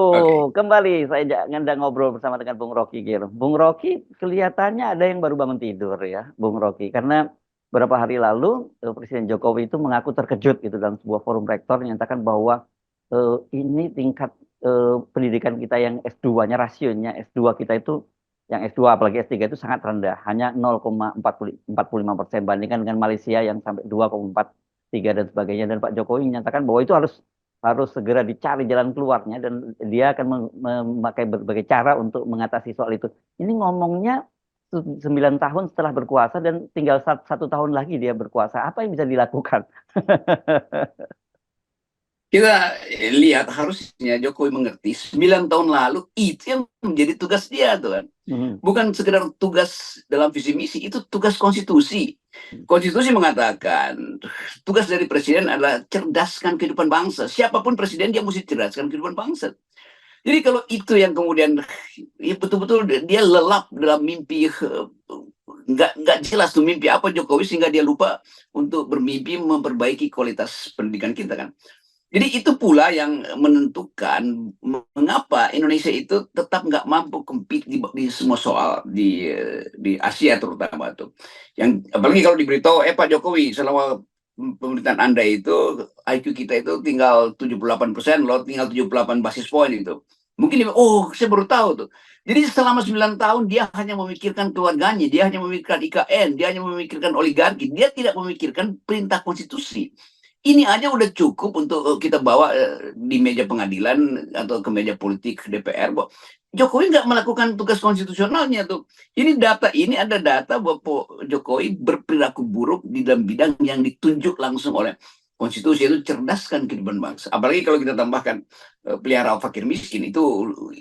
Oke. kembali saya ngajak ngobrol bersama dengan Bung Rocky gitu. Bung Rocky kelihatannya ada yang baru bangun tidur ya, Bung Rocky. Karena beberapa hari lalu Presiden Jokowi itu mengaku terkejut gitu dalam sebuah forum rektor menyatakan bahwa ini tingkat pendidikan kita yang S2-nya rasionya S2 kita itu yang S2 apalagi S3 itu sangat rendah, hanya 0,45% bandingkan dengan Malaysia yang sampai 2,43 dan sebagainya. Dan Pak Jokowi menyatakan bahwa itu harus harus segera dicari jalan keluarnya dan dia akan memakai berbagai cara untuk mengatasi soal itu. Ini ngomongnya 9 tahun setelah berkuasa dan tinggal 1 tahun lagi dia berkuasa. Apa yang bisa dilakukan? Kita lihat harusnya Jokowi mengerti 9 tahun lalu itu yang menjadi tugas dia tuh kan. Mhm. Bukan sekedar tugas dalam visi misi, itu tugas konstitusi. Konstitusi mengatakan tugas dari presiden adalah cerdaskan kehidupan bangsa. Siapapun presiden dia mesti cerdaskan kehidupan bangsa. Jadi kalau itu yang kemudian ya betul-betul dia lelap dalam mimpi, nggak jelas tuh mimpi apa Jokowi sehingga dia lupa untuk bermimpi memperbaiki kualitas pendidikan kita kan. Jadi itu pula yang menentukan mengapa Indonesia itu tetap nggak mampu compete di semua soal di Asia terutama tuh. Yang apalagi kalau diberitahu, Pak Jokowi selama pemerintahan Anda itu IQ kita itu tinggal 78%, loh tinggal 78 basis point itu. Mungkin oh saya baru tahu tuh. Jadi selama 9 tahun dia hanya memikirkan keluarganya, dia hanya memikirkan IKN, dia hanya memikirkan oligarki, dia tidak memikirkan perintah konstitusi. Ini aja udah cukup untuk kita bawa di meja pengadilan atau ke meja politik DPR. Bahwa Jokowi nggak melakukan tugas konstitusionalnya tuh. Ini ada data bahwa Jokowi berperilaku buruk di dalam bidang yang ditunjuk langsung oleh konstitusi, itu cerdaskan kehidupan bangsa. Apalagi kalau kita tambahkan pelihara fakir miskin, itu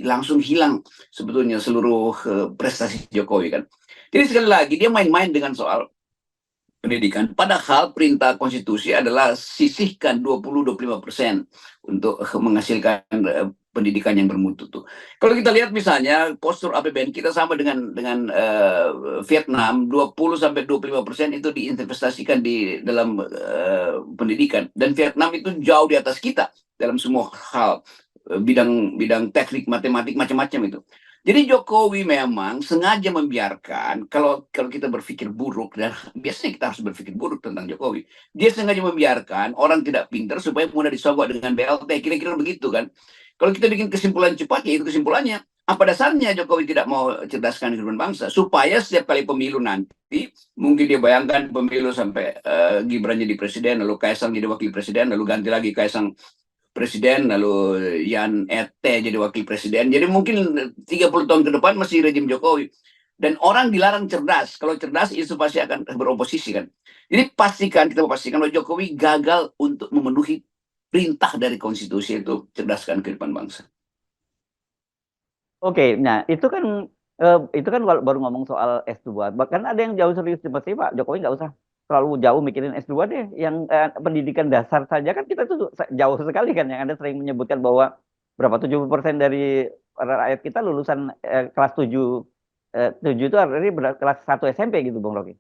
langsung hilang sebetulnya seluruh prestasi Jokowi kan. Jadi sekali lagi dia main-main dengan soal pendidikan. Padahal perintah konstitusi adalah sisihkan 20-25% untuk menghasilkan pendidikan yang bermutu tuh. Kalau kita lihat misalnya postur APBN kita sama dengan Vietnam, 20-25% itu diinvestasikan di dalam pendidikan, dan Vietnam itu jauh di atas kita dalam semua hal, bidang teknik, matematik, macam-macam itu. Jadi Jokowi memang sengaja membiarkan, kalau kita berpikir buruk, dan biasanya kita harus berpikir buruk tentang Jokowi, dia sengaja membiarkan orang tidak pintar supaya mudah disogok dengan BLT, kira-kira begitu kan. Kalau kita bikin kesimpulan cepat, ya itu kesimpulannya. Apa dasarnya Jokowi tidak mau cerdaskan kehidupan bangsa? Supaya setiap kali pemilu nanti, mungkin dia bayangkan pemilu sampai Gibran jadi presiden, lalu Kaisang jadi wakil presiden, lalu ganti lagi Kaisang presiden, lalu Yan Ete jadi wakil presiden. Jadi mungkin 30 tahun ke depan masih rejim Jokowi. Dan orang dilarang cerdas. Kalau cerdas itu pasti akan beroposisi kan. Jadi kita pastikan bahwa Jokowi gagal untuk memenuhi perintah dari konstitusi, itu cerdaskan kehidupan bangsa. Oke, nah itu kan baru ngomong soal S2. Bahkan ada yang jauh serius seperti Pak Jokowi nggak usah terlalu jauh mikirin S2 deh. Yang pendidikan dasar saja kan kita tuh jauh sekali kan. Yang Anda sering menyebutkan bahwa berapa 70% dari rakyat kita lulusan kelas 7 7 itu artinya kelas 1 SMP gitu, Bung Rocky.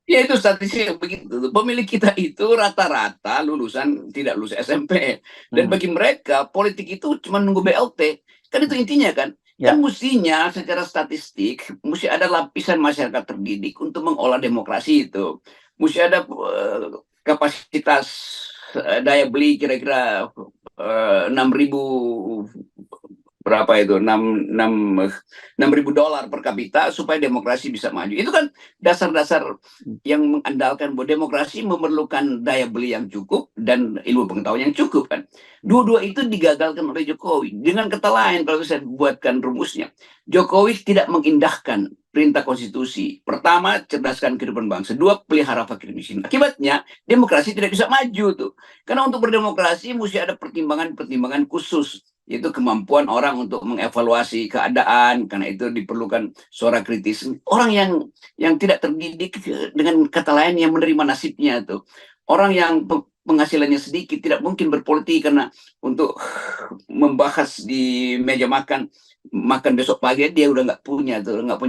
Ya itu statistik begitu. Pemilih kita itu rata-rata lulusan tidak lulus SMP. Dan Hmm. bagi mereka politik itu cuma nunggu BLT. Kan itu intinya kan. Kan Ya. mestinya secara statistik mesti ada lapisan masyarakat terdidik untuk mengolah demokrasi itu. Mesti ada kapasitas daya beli kira-kira 6.000, berapa itu, 6.000 dolar per kapita supaya demokrasi bisa maju. Itu kan dasar-dasar yang mengandalkan bahwa demokrasi memerlukan daya beli yang cukup dan ilmu pengetahuan yang cukup kan. Dua-dua itu digagalkan oleh Jokowi. Dengan kata lain, kalau saya buatkan rumusnya, Jokowi tidak mengindahkan perintah konstitusi. Pertama, cerdaskan kehidupan bangsa. Dua, pelihara fakir miskin. Akibatnya, demokrasi tidak bisa maju tuh. Karena untuk berdemokrasi mesti ada pertimbangan-pertimbangan khusus, yaitu kemampuan orang untuk mengevaluasi keadaan. Karena itu diperlukan suara kritis. Orang yang tidak terdidik, dengan kata lain yang menerima nasibnya tuh. Orang yang penghasilannya sedikit tidak mungkin berpolitik, karena untuk membahas di meja makan makan besok pagi dia udah nggak punya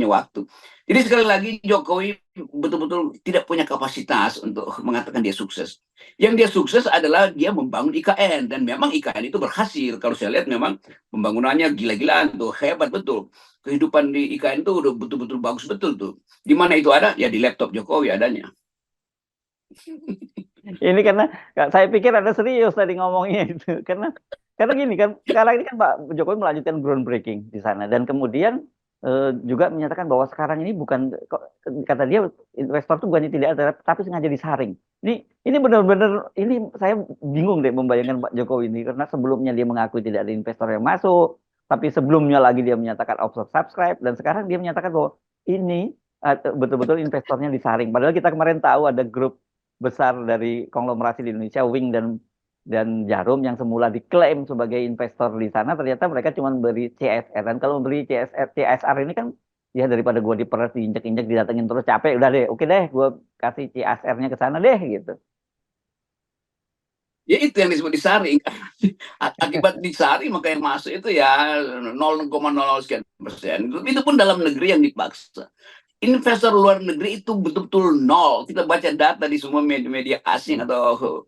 waktu. Jadi sekali lagi Jokowi betul-betul tidak punya kapasitas untuk mengatakan dia sukses. Yang dia sukses adalah dia membangun IKN, dan memang IKN itu berhasil. Kalau saya lihat memang pembangunannya gila-gilaan tuh, hebat betul. Kehidupan di IKN itu udah betul-betul bagus betul tuh. Di mana itu ada? Ya di laptop Jokowi adanya. Ini karena saya pikir ada serius tadi ngomongnya itu, karena gini kan, sekarang ini kan Pak Jokowi melanjutkan groundbreaking di sana, dan kemudian juga menyatakan bahwa sekarang ini bukan, kata dia, investor tuh bukannya tidak ada tapi sengaja disaring. Ini benar-benar, ini saya bingung deh membayangkan Pak Jokowi ini, karena sebelumnya dia mengakui tidak ada investor yang masuk, tapi sebelumnya lagi dia menyatakan subscribe, dan sekarang dia menyatakan bahwa ini betul-betul investornya disaring. Padahal kita kemarin tahu ada grup besar dari konglomerasi di Indonesia, Wing dan Jarum, yang semula diklaim sebagai investor di sana, ternyata mereka cuma beri CSR. Dan kalau memberi CSR ini kan, ya daripada gue diperes, diinjek-injek, didatengin terus capek, udah deh, oke deh, gue kasih CSR-nya ke sana deh, gitu. Ya itu yang disebut disaring. Akibat disaring maka yang masuk itu ya 0,00 sekian persen. Itu pun dalam negeri yang dipaksa. Investor luar negeri itu betul-betul nol. Kita baca data di semua media asing atau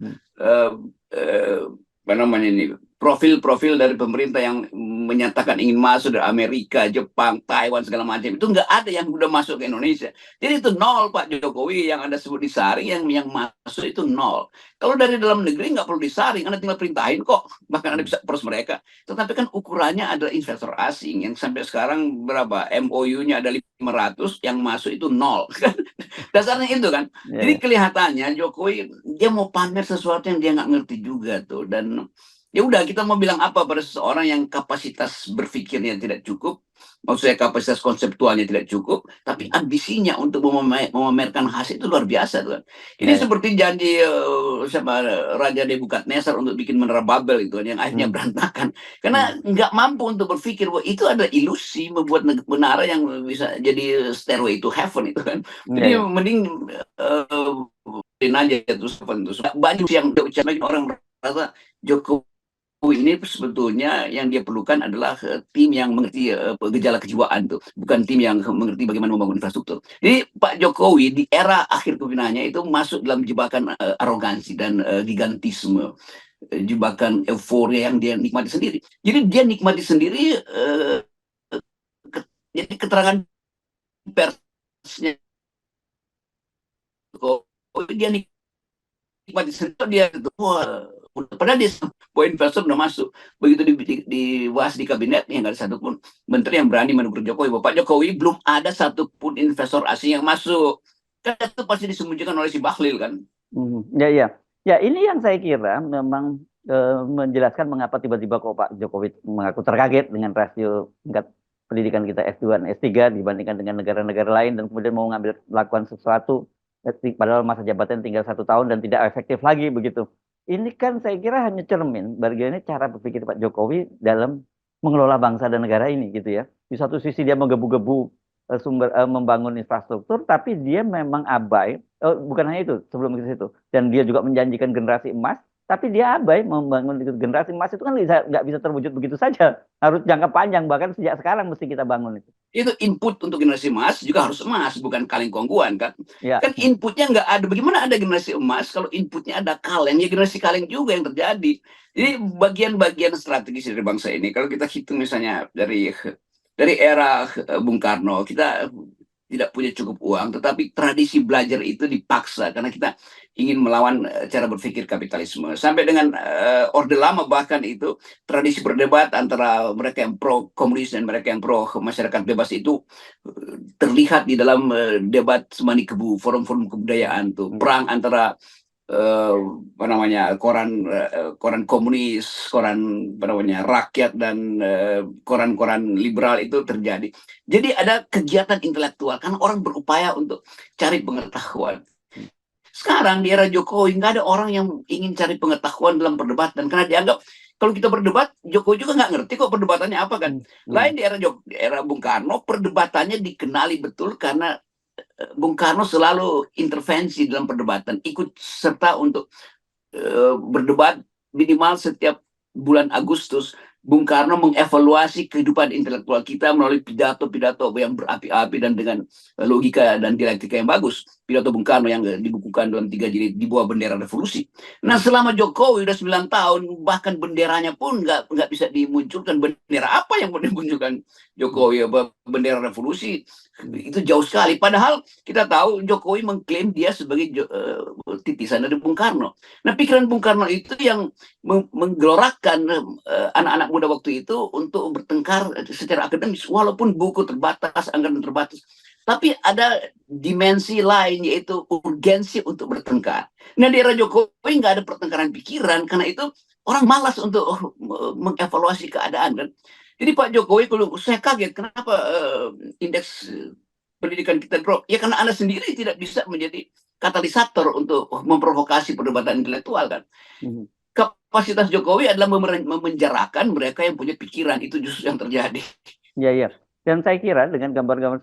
apa namanya ini, profil-profil dari pemerintah yang menyatakan ingin masuk dari Amerika, Jepang, Taiwan, segala macam, itu nggak ada yang udah masuk ke Indonesia. Jadi itu nol, Pak Jokowi. Yang Anda sebut disaring, yang masuk itu nol. Kalau dari dalam negeri nggak perlu disaring, Anda tinggal perintahin kok, bahkan Anda bisa proses mereka. Tetapi kan ukurannya adalah investor asing yang sampai sekarang berapa, MOU-nya ada 500, yang masuk itu nol. Dasarnya itu kan. Jadi kelihatannya Jokowi dia mau pamer sesuatu yang dia nggak ngerti juga tuh. Dan ya udah, kita mau bilang apa pada seseorang yang kapasitas berpikirnya tidak cukup, maksud saya kapasitas konseptualnya tidak cukup, tapi ambisinya untuk memamerkan hasil itu luar biasa tuh. Ini seperti janji sama Raja Nebukadnezar untuk bikin menara Babel itu yang akhirnya berantakan karena nggak mampu untuk berpikir bahwa itu ada ilusi membuat menara yang bisa jadi stairway to heaven itu kan. Jadi mending aja terus banyak yang ucapkan orang merasa Jokowi ini sebetulnya yang dia perlukan adalah tim yang mengerti gejala kejiwaan tuh, bukan tim yang mengerti bagaimana membangun infrastruktur. Jadi Pak Jokowi di era akhir kepemimpinannya itu masuk dalam jebakan arogansi dan gigantisme, jebakan euforia yang dia nikmati sendiri. Jadi dia nikmati sendiri, jadi keterangan persnya dia nikmati sendiri, dia itu padahal dia poin investor udah masuk. Begitu dibahas di kabinet, yang nggak ada satupun menteri yang berani menegur Jokowi. Bapak Jokowi belum ada satupun investor asing yang masuk. Kan itu pasti disembunyikan oleh si Bahlil kan. Ya, ini yang saya kira memang menjelaskan mengapa tiba-tiba kok Pak Jokowi mengaku terkaget dengan rasio tingkat pendidikan kita S2 dan S3 dibandingkan dengan negara-negara lain, dan kemudian mau melakukan sesuatu padahal masa jabatan tinggal 1 tahun dan tidak efektif lagi begitu. Ini kan saya kira hanya cermin bagaimana cara berpikir Pak Jokowi dalam mengelola bangsa dan negara ini gitu ya. Di satu sisi dia menggebu-gebu membangun infrastruktur, tapi dia memang abai, bukan hanya itu, sebelum ke situ, dan dia juga menjanjikan generasi emas, tapi dia abai membangun generasi emas itu kan nggak bisa terwujud begitu saja, harus jangka panjang, bahkan sejak sekarang mesti kita bangun itu. Itu input untuk generasi emas juga harus emas, bukan kaleng kongguan kan. Kan inputnya nggak ada. Bagaimana ada generasi emas kalau inputnya ada kaleng? Ya generasi kaleng juga yang terjadi. Jadi bagian-bagian strategis dari bangsa ini, kalau kita hitung misalnya dari era Bung Karno, kita tidak punya cukup uang, tetapi tradisi belajar itu dipaksa karena kita ingin melawan cara berpikir kapitalisme. Sampai dengan Orde Lama bahkan itu tradisi berdebat antara mereka yang pro komunis dan mereka yang pro masyarakat bebas itu terlihat di dalam debat Semani Kebu, forum-forum kebudayaan tuh, perang antara apa namanya, koran komunis, koran apa namanya rakyat, dan koran-koran liberal itu terjadi. Jadi ada kegiatan intelektual karena orang berupaya untuk cari pengetahuan. Sekarang di era Jokowi nggak ada orang yang ingin cari pengetahuan dalam perdebatan karena dianggap kalau kita berdebat, Jokowi juga nggak ngerti kok perdebatannya apa kan. Lain di era Bung Karno, perdebatannya dikenali betul karena Bung Karno selalu intervensi dalam perdebatan, ikut serta untuk berdebat minimal setiap bulan Agustus Bung Karno mengevaluasi kehidupan intelektual kita melalui pidato-pidato yang berapi-api dan dengan logika dan dialektika yang bagus. Pidato Bung Karno yang dibukukan dalam 3 jilid di bawah bendera revolusi. Nah, selama Jokowi udah 9 tahun, bahkan benderanya pun nggak bisa dimunculkan. Bendera apa yang mau dimunculkan Jokowi? Bendera revolusi itu jauh sekali. Padahal kita tahu Jokowi mengklaim dia sebagai titisan dari Bung Karno. Nah, pikiran Bung Karno itu yang menggelorakan anak-anak muda waktu itu untuk bertengkar secara akademis, walaupun buku terbatas, anggaran terbatas. Tapi ada dimensi lain, yaitu urgensi untuk bertengkar. Nah, di era Jokowi nggak ada pertengkaran pikiran, karena itu orang malas untuk mengevaluasi keadaan. Kan? Jadi Pak Jokowi, kalau saya kaget, kenapa indeks pendidikan kita drop? Ya karena Anda sendiri tidak bisa menjadi katalisator untuk memprovokasi perdebatan intelektual. Kan? Kapasitas Jokowi adalah memenjarakan mereka yang punya pikiran. Itu justru yang terjadi. Iya, iya. Dan saya kira dengan gambar-gambar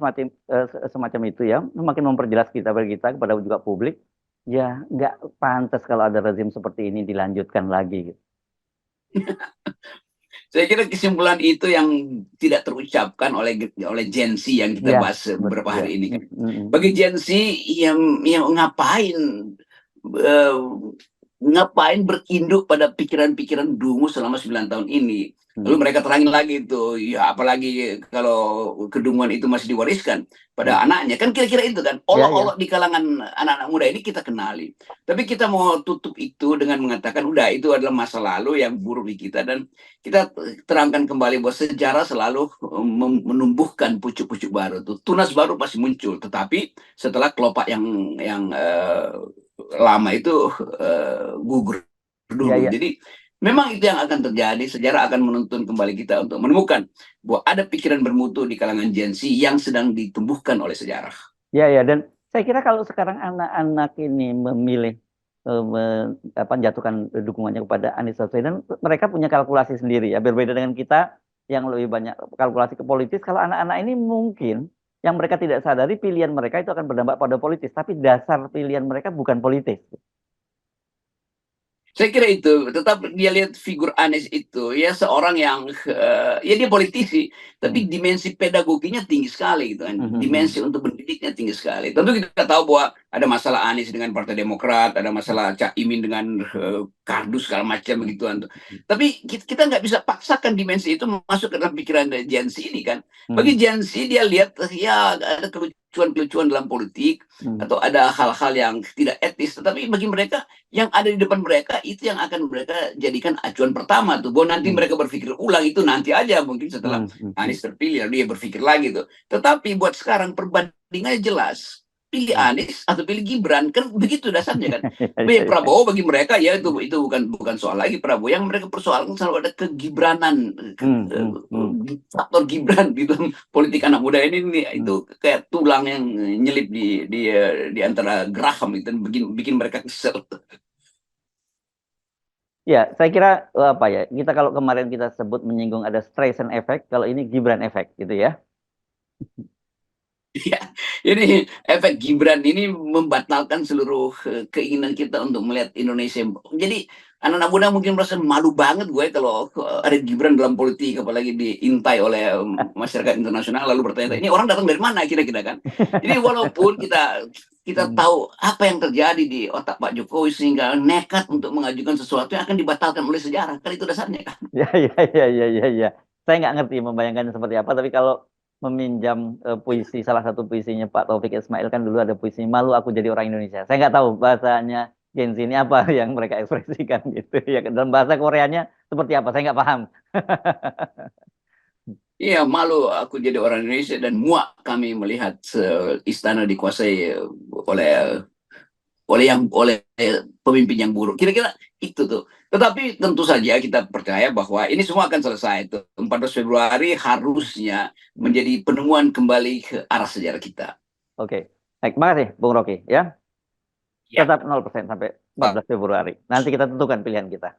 semacam itu ya, semakin memperjelas bagi kita kepada juga publik, ya nggak pantas kalau ada rezim seperti ini dilanjutkan lagi. Gitu. Saya kira kesimpulan itu yang tidak terucapkan oleh Gen Z yang kita bahas beberapa hari ini. Kan. Bagi Gen Z yang ngapain berinduk pada pikiran-pikiran dungu selama 9 tahun ini. Lalu mereka terangin lagi itu, ya apalagi kalau kedunguan itu masih diwariskan pada anaknya. Kan kira-kira itu kan, olok-olok di kalangan anak-anak muda ini kita kenali. Tapi kita mau tutup itu dengan mengatakan, udah itu adalah masa lalu yang buruk di kita. Dan kita terangkan kembali bahwa sejarah selalu menumbuhkan pucuk-pucuk baru. Tunas baru pasti muncul, tetapi setelah kelopak yang lama itu gugur dulu. Jadi memang itu yang akan terjadi. Sejarah akan menuntun kembali kita untuk menemukan bahwa ada pikiran bermutu di kalangan Gen Z yang sedang ditumbuhkan oleh sejarah. Ya, ya. Dan saya kira kalau sekarang anak-anak ini memilih menjatuhkan dukungannya kepada Anies Baswedan, mereka punya kalkulasi sendiri. Ya, berbeda dengan kita yang lebih banyak kalkulasi ke politis. Kalau anak-anak ini mungkin yang mereka tidak sadari pilihan mereka itu akan berdampak pada politis, tapi dasar pilihan mereka bukan politis. Saya kira itu, tetap dia lihat figur Anies itu, ya seorang yang, ya dia politisi, tapi dimensi pedagoginya tinggi sekali gitu kan, dimensi untuk mendidiknya tinggi sekali. Tentu kita tahu bahwa ada masalah Anies dengan Partai Demokrat, ada masalah Cak Imin dengan kardus segala macam begituan. Tapi kita nggak bisa paksakan dimensi itu masuk ke dalam pikiran Gen Z ini kan. Bagi Gen Z dia lihat, ya ada kelucuan-kelucuan dalam politik, atau ada hal-hal yang tidak etis, tetapi bagi mereka yang ada di depan mereka itu yang akan mereka jadikan acuan pertama tuh. Bahwa nanti mereka berpikir ulang itu nanti aja, mungkin setelah Anies terpilih dia berpikir lagi tuh. Tetapi buat sekarang perbandingannya jelas. Pilih Anies atau pilih Gibran, kan begitu dasarnya kan. Prabowo bagi mereka ya itu bukan soal lagi Prabowo. Yang mereka persoalkan selalu ada kegibranan, faktor Gibran di dalam politik anak muda ini itu kayak tulang yang nyelip di antara geraham itu, bikin mereka kesel. Ya, saya kira apa ya? Kita kalau kemarin kita sebut menyinggung ada Streisand effect, kalau ini Gibran effect gitu ya. Ya, ini efek Gibran ini membatalkan seluruh keinginan kita untuk melihat Indonesia. Jadi anak-anak muda mungkin merasa malu banget gue kalau ada Gibran dalam politik, apalagi diintai oleh masyarakat internasional lalu bertanya, ini orang datang dari mana kira-kira kan? Jadi walaupun kita tahu apa yang terjadi di otak Pak Jokowi sehingga nekat untuk mengajukan sesuatu yang akan dibatalkan oleh sejarah, kan itu dasarnya kan? Ya. Saya nggak ngerti membayangkannya seperti apa, tapi kalau meminjam puisi, salah satu puisinya Pak Taufik Ismail kan dulu ada puisi malu aku jadi orang Indonesia. Saya nggak tahu bahasanya Gen Z ini apa yang mereka ekspresikan gitu ya. Dalam bahasa Koreanya seperti apa? Saya nggak paham. Iya, malu aku jadi orang Indonesia dan muak kami melihat istana dikuasai oleh pemimpin yang buruk. Kira-kira itu tuh. Tetapi tentu saja kita percaya bahwa ini semua akan selesai. 14 Februari harusnya menjadi penemuan kembali ke arah sejarah kita. Oke. Baik, makasih Bung Rocky ya. Tetap 0% sampai 14 Februari. Nanti kita tentukan pilihan kita.